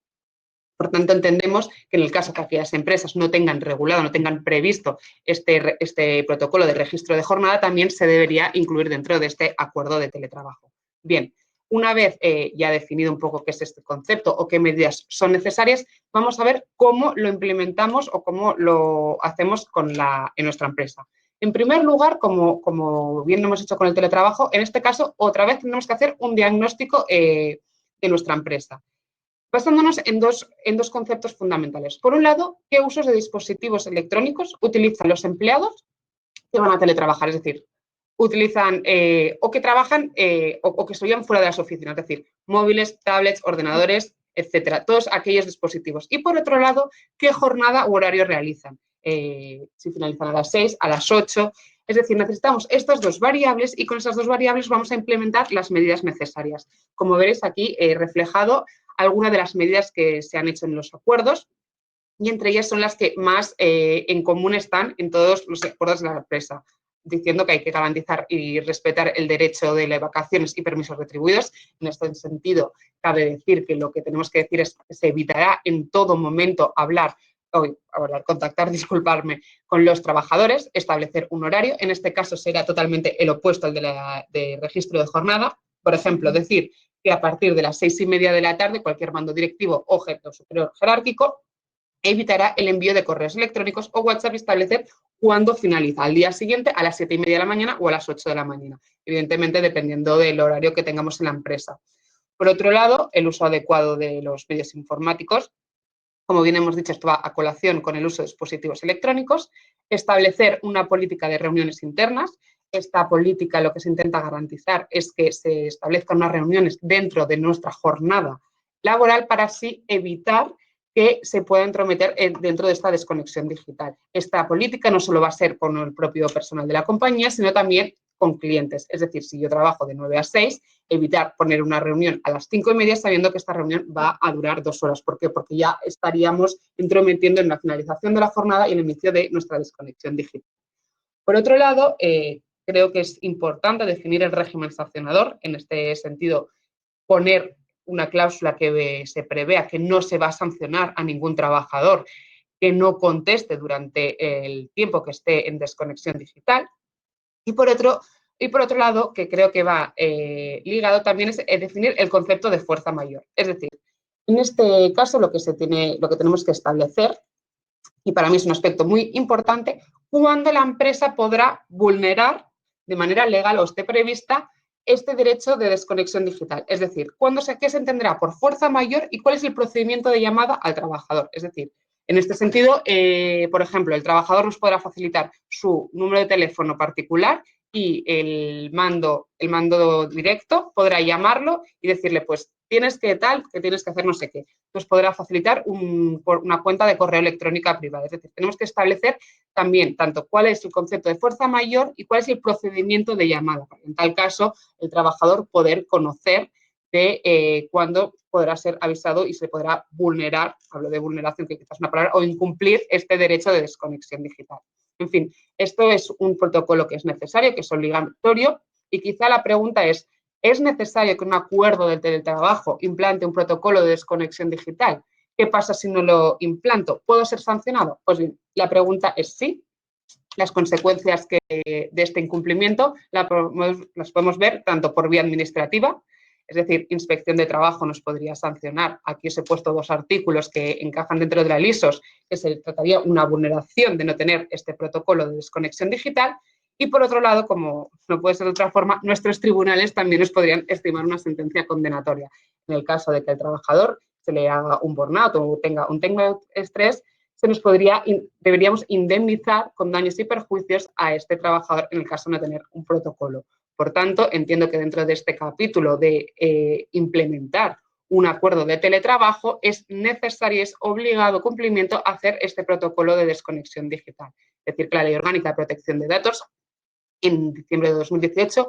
Por tanto, entendemos que en el caso que aquellas empresas no tengan regulado, no tengan previsto este protocolo de registro de jornada, también se debería incluir dentro de este acuerdo de teletrabajo. Bien, una vez ya definido un poco qué es este concepto o qué medidas son necesarias, vamos a ver cómo lo implementamos o cómo lo hacemos en nuestra empresa. En primer lugar, como bien hemos hecho con el teletrabajo, en este caso, otra vez tenemos que hacer un diagnóstico de nuestra empresa, basándonos en dos conceptos fundamentales. Por un lado, ¿qué usos de dispositivos electrónicos utilizan los empleados que van a teletrabajar? Es decir, utilizan o que trabajan o que estudian fuera de las oficinas, es decir, móviles, tablets, ordenadores, etcétera, todos aquellos dispositivos. Y por otro lado, ¿qué jornada u horario realizan? Si finalizan a las 6, a las 8. Es decir, necesitamos estas dos variables y con esas dos variables vamos a implementar las medidas necesarias. Como veréis aquí reflejado algunas de las medidas que se han hecho en los acuerdos y entre ellas son las que más en común están en todos los acuerdos de la empresa, diciendo que hay que garantizar y respetar el derecho de las vacaciones y permisos retribuidos. En este sentido, cabe decir que lo que tenemos que decir es que se evitará en todo momento contactar, con los trabajadores, establecer un horario. En este caso será totalmente el opuesto al de registro de jornada. Por ejemplo, decir que a partir de las 6:30 de la tarde cualquier mando directivo o jefe superior jerárquico evitará el envío de correos electrónicos o WhatsApp y establecer cuándo finaliza, al día siguiente a las 7:30 de la mañana o a las 8 de la mañana, evidentemente dependiendo del horario que tengamos en la empresa. Por otro lado, el uso adecuado de los medios informáticos. Como bien hemos dicho, esto va a colación con el uso de dispositivos electrónicos, establecer una política de reuniones internas. Esta política lo que se intenta garantizar es que se establezcan unas reuniones dentro de nuestra jornada laboral para así evitar que se pueda entrometer dentro de esta desconexión digital. Esta política no solo va a ser con el propio personal de la compañía, sino también con clientes. Es decir, si yo trabajo de 9 a 6, evitar poner una reunión a las 5:30 sabiendo que esta reunión va a durar 2 horas. ¿Por qué? Porque ya estaríamos entrometiendo en la finalización de la jornada y el inicio de nuestra desconexión digital. Por otro lado, creo que es importante definir el régimen sancionador. En este sentido, poner una cláusula que se prevea que no se va a sancionar a ningún trabajador que no conteste durante el tiempo que esté en desconexión digital. Y por otro lado, que creo que va ligado también es definir el concepto de fuerza mayor. Es decir, en este caso lo que tenemos que establecer y para mí es un aspecto muy importante, cuándo la empresa podrá vulnerar de manera legal o esté prevista este derecho de desconexión digital. Es decir, ¿qué se entenderá por fuerza mayor y cuál es el procedimiento de llamada al trabajador? Es decir, en este sentido, por ejemplo, el trabajador nos podrá facilitar su número de teléfono particular y el mando directo podrá llamarlo y decirle, pues tienes que hacer no sé qué. Nos podrá facilitar una cuenta de correo electrónica privada. Es decir, tenemos que establecer también tanto cuál es el concepto de fuerza mayor y cuál es el procedimiento de llamada. En tal caso, el trabajador poder conocer de cuándo podrá ser avisado y se podrá vulnerar, hablo de vulneración, que quizás es una palabra, o incumplir este derecho de desconexión digital. En fin, esto es un protocolo que es necesario, que es obligatorio, y quizá la pregunta ¿es necesario que un acuerdo del teletrabajo implante un protocolo de desconexión digital? ¿Qué pasa si no lo implanto? ¿Puedo ser sancionado? Pues bien, la pregunta es sí. Las consecuencias de este incumplimiento las podemos ver tanto por vía administrativa, es decir, Inspección de Trabajo nos podría sancionar. Aquí os he puesto 2 artículos que encajan dentro de la LISOS, que se trataría una vulneración de no tener este protocolo de desconexión digital. Y por otro lado, como no puede ser de otra forma, nuestros tribunales también nos podrían estimar una sentencia condenatoria. En el caso de que el trabajador se le haga un burnout o tenga un estrés, deberíamos indemnizar con daños y perjuicios a este trabajador en el caso de no tener un protocolo. Por tanto, entiendo que dentro de este capítulo de implementar un acuerdo de teletrabajo es necesario, es obligado cumplimiento hacer este protocolo de desconexión digital. Es decir, que la Ley Orgánica de Protección de Datos en diciembre de 2018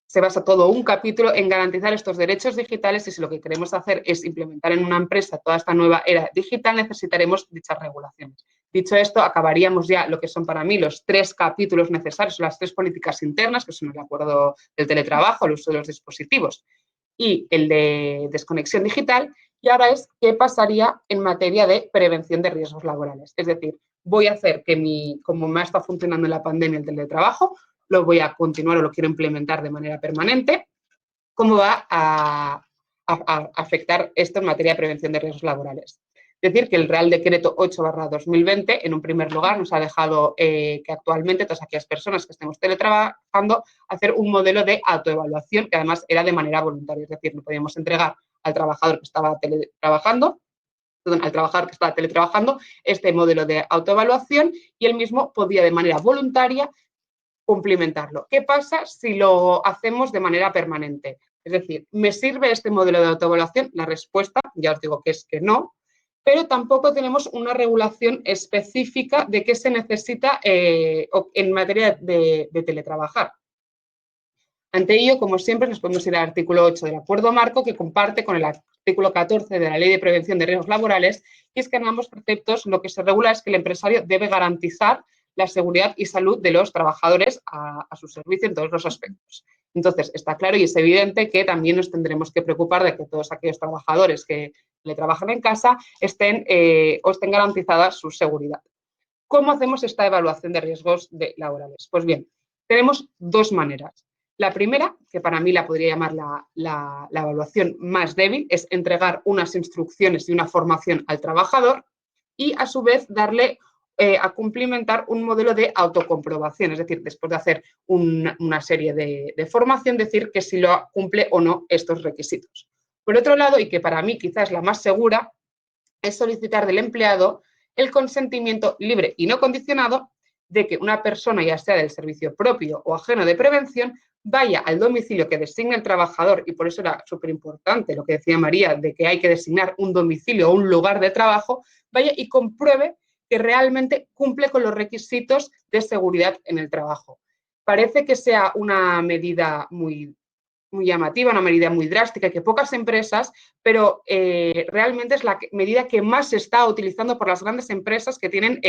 se basa todo un capítulo en garantizar estos derechos digitales y si lo que queremos hacer es implementar en una empresa toda esta nueva era digital, necesitaremos dichas regulaciones. Dicho esto, acabaríamos ya lo que son para mí los 3 capítulos necesarios, las 3 políticas internas, que son el acuerdo del teletrabajo, el uso de los dispositivos y el de desconexión digital. Y ahora es qué pasaría en materia de prevención de riesgos laborales. Es decir, voy a hacer que como me ha estado funcionando en la pandemia el teletrabajo, lo voy a continuar o lo quiero implementar de manera permanente, ¿cómo va a afectar esto en materia de prevención de riesgos laborales? Es decir, que el Real Decreto 8/2020, en un primer lugar, nos ha dejado que actualmente todas aquellas personas que estemos teletrabajando, hacer un modelo de autoevaluación que además era de manera voluntaria, es decir, no podíamos entregar al trabajador que estaba teletrabajando este modelo de autoevaluación y él mismo podía de manera voluntaria cumplimentarlo. ¿Qué pasa si lo hacemos de manera permanente? Es decir, ¿me sirve este modelo de autoevaluación? La respuesta, ya os digo que es que no, pero tampoco tenemos una regulación específica de qué se necesita en materia de teletrabajar. Ante ello, como siempre, nos podemos ir al artículo 8 del Acuerdo Marco, que comparte con el artículo 14 de la Ley de Prevención de Riesgos Laborales, y es que en ambos preceptos lo que se regula es que el empresario debe garantizar la seguridad y salud de los trabajadores a su servicio en todos los aspectos. Entonces, está claro y es evidente que también nos tendremos que preocupar de que todos aquellos trabajadores que le trabajan en casa estén garantizada su seguridad. ¿Cómo hacemos esta evaluación de riesgos laborales? Pues bien, tenemos 2 maneras. La primera, que para mí la podría llamar la evaluación más débil, es entregar unas instrucciones y una formación al trabajador y, a su vez, darle a cumplimentar un modelo de autocomprobación, es decir, después de hacer una serie de formación, decir que si lo cumple o no estos requisitos. Por otro lado, y que para mí quizás la más segura, es solicitar del empleado el consentimiento libre y no condicionado de que una persona, ya sea del servicio propio o ajeno de prevención, vaya al domicilio que designe el trabajador, y por eso era súper importante lo que decía María, de que hay que designar un domicilio o un lugar de trabajo, vaya y compruebe que realmente cumple con los requisitos de seguridad en el trabajo. Parece que sea una medida muy llamativa, una medida muy drástica y que pocas empresas, pero realmente es la medida que más se está utilizando por las grandes empresas que tienen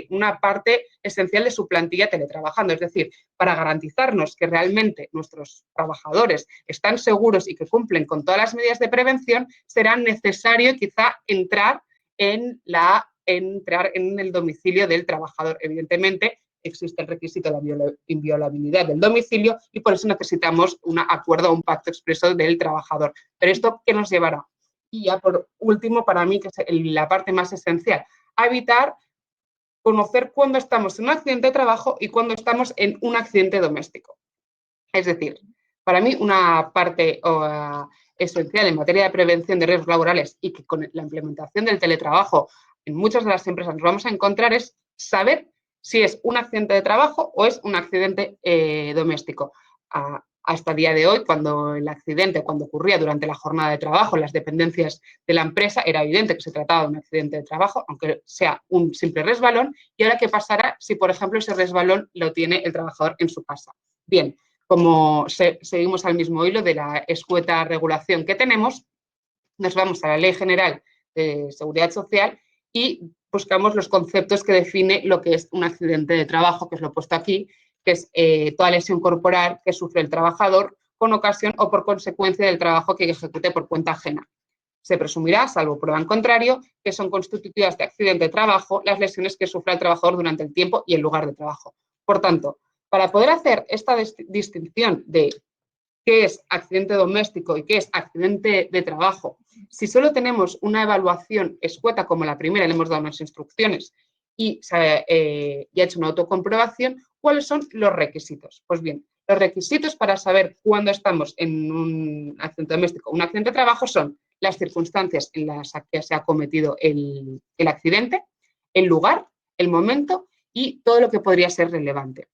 una parte esencial de su plantilla teletrabajando. Es decir, para garantizarnos que realmente nuestros trabajadores están seguros y que cumplen con todas las medidas de prevención, será necesario quizá entrar en el domicilio del trabajador. Evidentemente, existe el requisito de la inviolabilidad del domicilio y por eso necesitamos un acuerdo o un pacto expreso del trabajador. Pero ¿esto qué nos llevará? Y ya por último, para mí, que es la parte más esencial, a evitar conocer cuándo estamos en un accidente de trabajo y cuándo estamos en un accidente doméstico. Es decir, para mí una parte esencial en materia de prevención de riesgos laborales y que con la implementación del teletrabajo en muchas de las empresas nos vamos a encontrar es saber si es un accidente de trabajo o es un accidente doméstico. Hasta el día de hoy, cuando el accidente, cuando ocurría durante la jornada de trabajo en las dependencias de la empresa, era evidente que se trataba de un accidente de trabajo, aunque sea un simple resbalón. ¿Y ahora qué pasará si, por ejemplo, ese resbalón lo tiene el trabajador en su casa? Bien, como seguimos al mismo hilo de la escueta regulación que tenemos, nos vamos a la Ley General de Seguridad Social y buscamos los conceptos que define lo que es un accidente de trabajo, que os lo he puesto aquí, que es toda lesión corporal que sufre el trabajador con ocasión o por consecuencia del trabajo que ejecute por cuenta ajena. Se presumirá, salvo prueba en contrario, que son constitutivas de accidente de trabajo las lesiones que sufra el trabajador durante el tiempo y el lugar de trabajo. Por tanto, para poder hacer esta distinción de qué es accidente doméstico y qué es accidente de trabajo, si solo tenemos una evaluación escueta como la primera, le hemos dado unas instrucciones y ha hecho una autocomprobación, ¿cuáles son los requisitos? Pues bien, los requisitos para saber cuándo estamos en un accidente doméstico o un accidente de trabajo son las circunstancias en las que se ha cometido el accidente, el lugar, el momento y todo lo que podría ser relevante.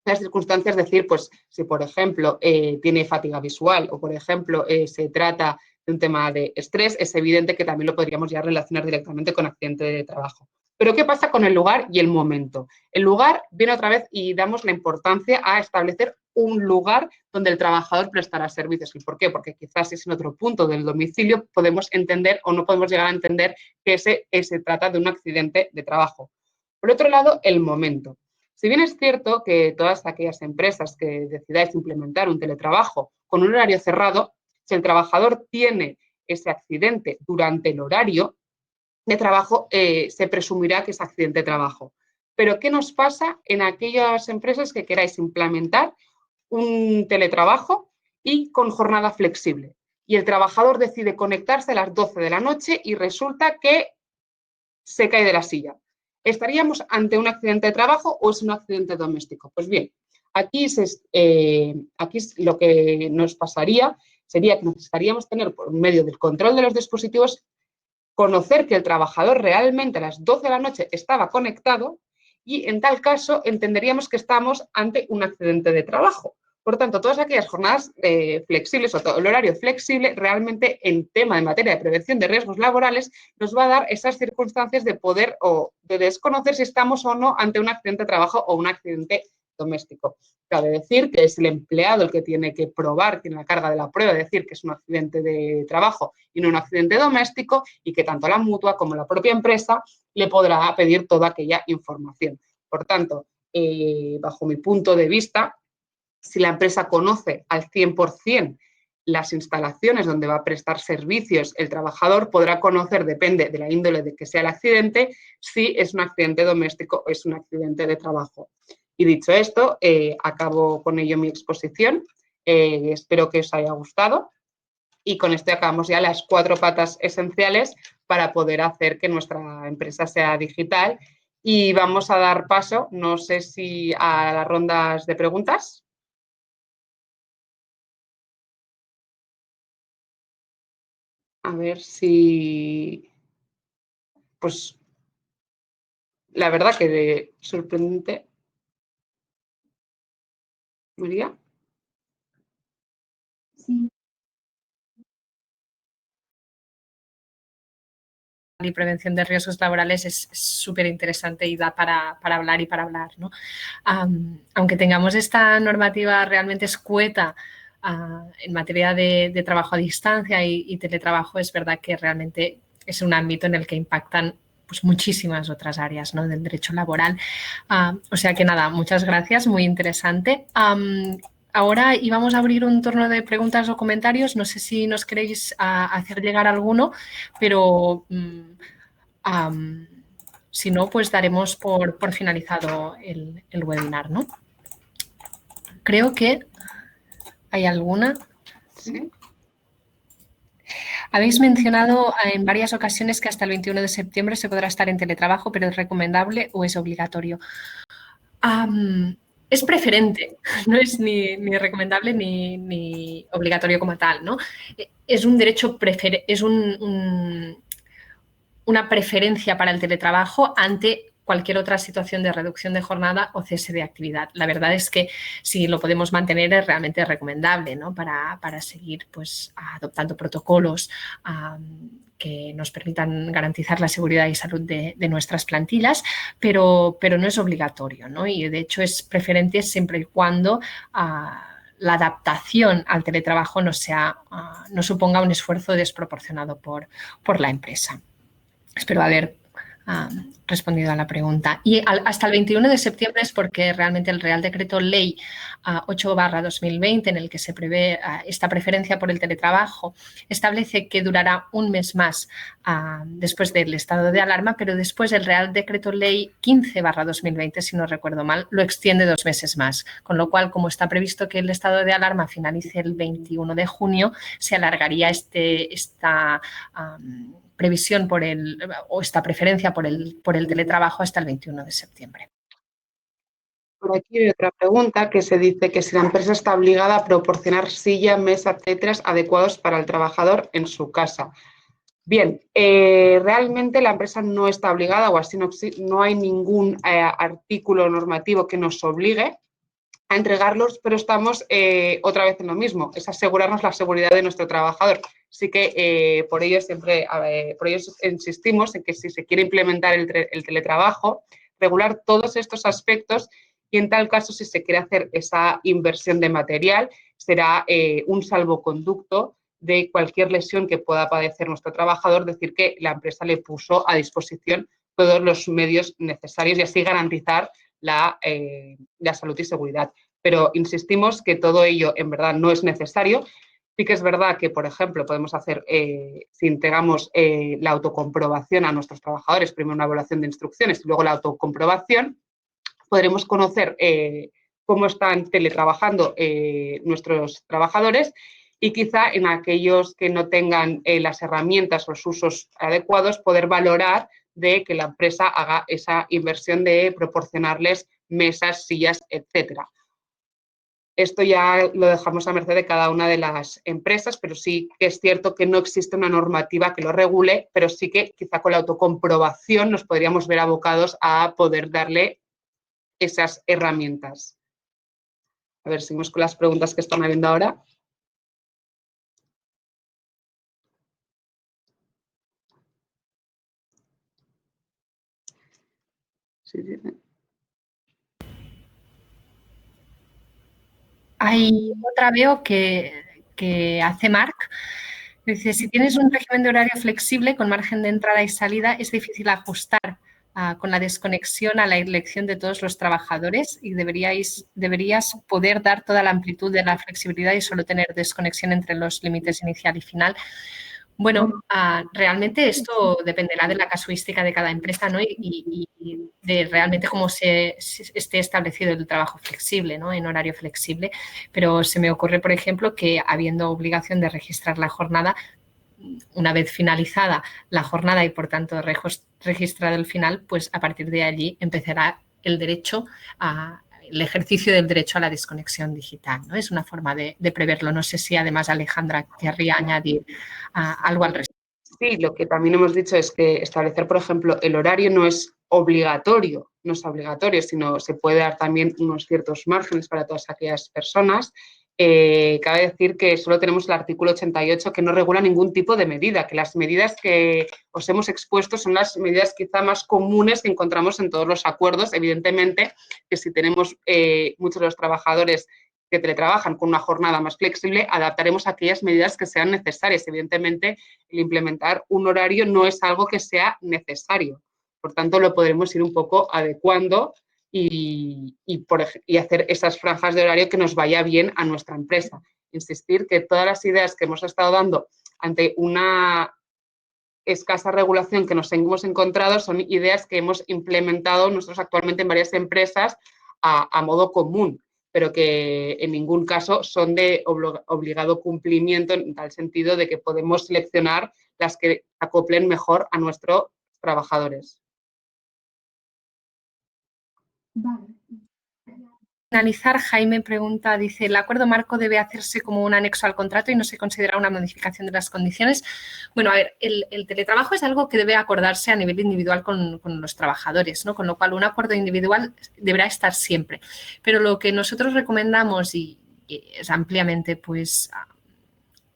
Las circunstancias, es decir, pues si por ejemplo tiene fatiga visual o por ejemplo se trata de un tema de estrés, es evidente que también lo podríamos ya relacionar directamente con accidente de trabajo. Pero ¿qué pasa con el lugar y el momento? El lugar viene otra vez y damos la importancia a establecer un lugar donde el trabajador prestará servicios. ¿Y por qué? Porque quizás si es en otro punto del domicilio podemos entender o no podemos llegar a entender que se trata de un accidente de trabajo. Por otro lado, el momento. Si bien es cierto que todas aquellas empresas que decidáis implementar un teletrabajo con un horario cerrado, si el trabajador tiene ese accidente durante el horario de trabajo, se presumirá que es accidente de trabajo. Pero ¿qué nos pasa en aquellas empresas que queráis implementar un teletrabajo y con jornada flexible? Y el trabajador decide conectarse a las 12 de la noche y resulta que se cae de la silla. ¿Estaríamos ante un accidente de trabajo o es un accidente doméstico? Pues bien, aquí lo que nos pasaría sería que necesitaríamos tener, por medio del control de los dispositivos, conocer que el trabajador realmente a las 12 de la noche estaba conectado y en tal caso entenderíamos que estamos ante un accidente de trabajo. Por tanto, todas aquellas jornadas flexibles o todo el horario flexible, realmente en tema de materia de prevención de riesgos laborales, nos va a dar esas circunstancias de poder o de desconocer si estamos o no ante un accidente de trabajo o un accidente doméstico. Cabe decir que es el empleado el que tiene que probar, tiene la carga de la prueba de decir que es un accidente de trabajo y no un accidente doméstico y que tanto la mutua como la propia empresa le podrá pedir toda aquella información. Por tanto, bajo mi punto de vista, si la empresa conoce al 100% las instalaciones donde va a prestar servicios el trabajador, podrá conocer, depende de la índole de que sea el accidente, si es un accidente doméstico o es un accidente de trabajo. Y dicho esto, acabo con ello mi exposición. Espero que os haya gustado. Y con esto acabamos ya las 4 patas esenciales para poder hacer que nuestra empresa sea digital. Y vamos a dar paso, no sé si a las rondas de preguntas. A ver si, pues, la verdad que sorprendente. María.
Sí.
Y prevención de riesgos laborales es súper interesante y da para hablar y para hablar, ¿no? Aunque tengamos esta normativa realmente escueta en materia de trabajo a distancia y teletrabajo, es verdad que realmente es un ámbito en el que impactan pues, muchísimas otras áreas, ¿no?, del derecho laboral. O sea que nada, muchas gracias, muy interesante. Ahora íbamos a abrir un turno de preguntas o comentarios. No sé si nos queréis hacer llegar alguno, pero si no, pues daremos por finalizado el webinar, ¿no? Creo que hay alguna.
Sí.
Habéis mencionado en varias ocasiones que hasta el 21 de septiembre se podrá estar en teletrabajo, pero ¿es recomendable o es obligatorio? Es preferente, no es ni recomendable ni obligatorio como tal, ¿no? Es un derecho, es una preferencia para el teletrabajo ante cualquier otra situación de reducción de jornada o cese de actividad. La verdad es que si lo podemos mantener es realmente recomendable, ¿no? Para seguir pues, adoptando protocolos que nos permitan garantizar la seguridad y salud de nuestras plantillas, pero no es obligatorio, ¿no? Y de hecho es preferente siempre y cuando la adaptación al teletrabajo no suponga un esfuerzo desproporcionado por la empresa. Espero haber respondido a la pregunta. Y hasta el 21 de septiembre es porque realmente el Real Decreto Ley 8/2020, en el que se prevé esta preferencia por el teletrabajo, establece que durará un mes más después del estado de alarma, pero después el Real Decreto Ley 15/2020, si no recuerdo mal, lo extiende 2 meses más. Con lo cual, como está previsto que el estado de alarma finalice el 21 de junio, se alargaría esta previsión o esta preferencia por el teletrabajo hasta el 21 de septiembre.
Por aquí hay otra pregunta que se dice que si la empresa está obligada a proporcionar silla, mesa, etcétera, adecuados para el trabajador en su casa. Bien, realmente la empresa no está obligada o así no hay ningún artículo normativo que nos obligue a entregarlos, pero estamos otra vez en lo mismo, es asegurarnos la seguridad de nuestro trabajador. Así que por ello insistimos en que si se quiere implementar el teletrabajo, regular todos estos aspectos y en tal caso, si se quiere hacer esa inversión de material, será un salvoconducto de cualquier lesión que pueda padecer nuestro trabajador, decir que la empresa le puso a disposición todos los medios necesarios y así garantizar la salud y seguridad. Pero insistimos que todo ello en verdad no es necesario. Sí que es verdad que, por ejemplo, podemos hacer, si entregamos la autocomprobación a nuestros trabajadores, primero una evaluación de instrucciones y luego la autocomprobación, podremos conocer cómo están teletrabajando nuestros trabajadores y quizá en aquellos que no tengan las herramientas o los usos adecuados, poder valorar de que la empresa haga esa inversión de proporcionarles mesas, sillas, etcétera. Esto ya lo dejamos a merced de cada una de las empresas, pero sí que es cierto que no existe una normativa que lo regule, pero sí que quizá con la autocomprobación nos podríamos ver abocados a poder darle esas herramientas. A ver, seguimos con las preguntas que están habiendo ahora. Sí, sí.
Hay otra veo que hace Marc. Dice, si tienes un régimen de horario flexible con margen de entrada y salida, es difícil ajustar con la desconexión a la elección de todos los trabajadores y deberías poder dar toda la amplitud de la flexibilidad y solo tener desconexión entre los límites inicial y final. Bueno, realmente esto dependerá de la casuística de cada empresa, ¿no? Y de realmente cómo se esté establecido el trabajo flexible, ¿no? En horario flexible. Pero se me ocurre, por ejemplo, que habiendo obligación de registrar la jornada, una vez finalizada la jornada y, por tanto, registrado el final, pues a partir de allí empezará el derecho el ejercicio del derecho a la desconexión digital, ¿no? Es una forma de preverlo. No sé si además Alejandra querría añadir algo al respecto.
Sí, lo que también hemos dicho es que establecer, por ejemplo, el horario no es obligatorio, sino se puede dar también unos ciertos márgenes para todas aquellas personas. Cabe decir que solo tenemos el artículo 88 que no regula ningún tipo de medida, que las medidas que os hemos expuesto son las medidas quizá más comunes que encontramos en todos los acuerdos. Evidentemente que si tenemos muchos de los trabajadores que teletrabajan con una jornada más flexible, adaptaremos aquellas medidas que sean necesarias. Evidentemente, el implementar un horario no es algo que sea necesario. Por tanto, lo podremos ir un poco adecuando y hacer esas franjas de horario que nos vaya bien a nuestra empresa. Insistir que todas las ideas que hemos estado dando ante una escasa regulación que nos hemos encontrado son ideas que hemos implementado nosotros actualmente en varias empresas a modo común. pero que en ningún caso son de obligado cumplimiento en tal sentido de que podemos seleccionar las que acoplen mejor a nuestros trabajadores.
Vale. Finalizar, Jaime pregunta, dice, ¿el acuerdo marco debe hacerse como un anexo al contrato y no se considera una modificación de las condiciones? Bueno, a ver, el teletrabajo es algo que debe acordarse a nivel individual con los trabajadores, ¿no? Con lo cual un acuerdo individual deberá estar siempre. Pero lo que nosotros recomendamos y es ampliamente pues,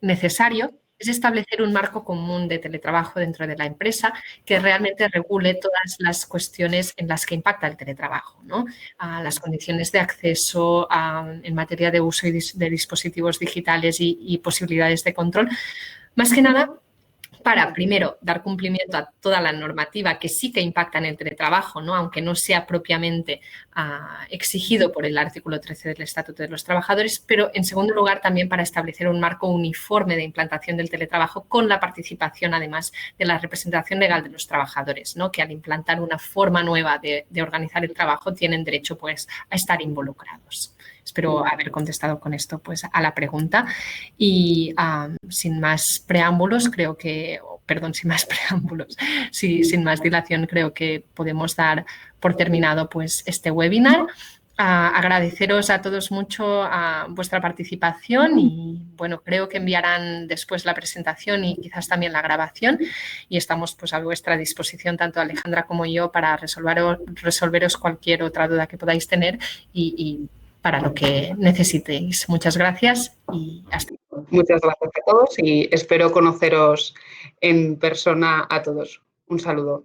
necesario es establecer un marco común de teletrabajo dentro de la empresa que realmente regule todas las cuestiones en las que impacta el teletrabajo, ¿no? Las condiciones de acceso en materia de uso de dispositivos digitales y posibilidades de control. Más que nada, para, primero, dar cumplimiento a toda la normativa que sí que impacta en el teletrabajo, ¿no? Aunque no sea propiamente exigido por el artículo 13 del Estatuto de los Trabajadores, pero, en segundo lugar, también para establecer un marco uniforme de implantación del teletrabajo con la participación, además, de la representación legal de los trabajadores, ¿no? Que al implantar una forma nueva de organizar el trabajo tienen derecho, pues, a estar involucrados. Espero haber contestado con esto pues, a la pregunta y sin más preámbulos, creo que, perdón, sin más preámbulos, sí, sin más dilación, creo que podemos dar por terminado pues, este webinar. Agradeceros a todos mucho vuestra participación y, bueno, creo que enviarán después la presentación y quizás también la grabación y estamos pues, a vuestra disposición, tanto Alejandra como yo, para resolveros cualquier otra duda que podáis tener y para lo que necesitéis. Muchas gracias y hasta luego.
Muchas gracias a todos y espero conoceros en persona a todos. Un saludo.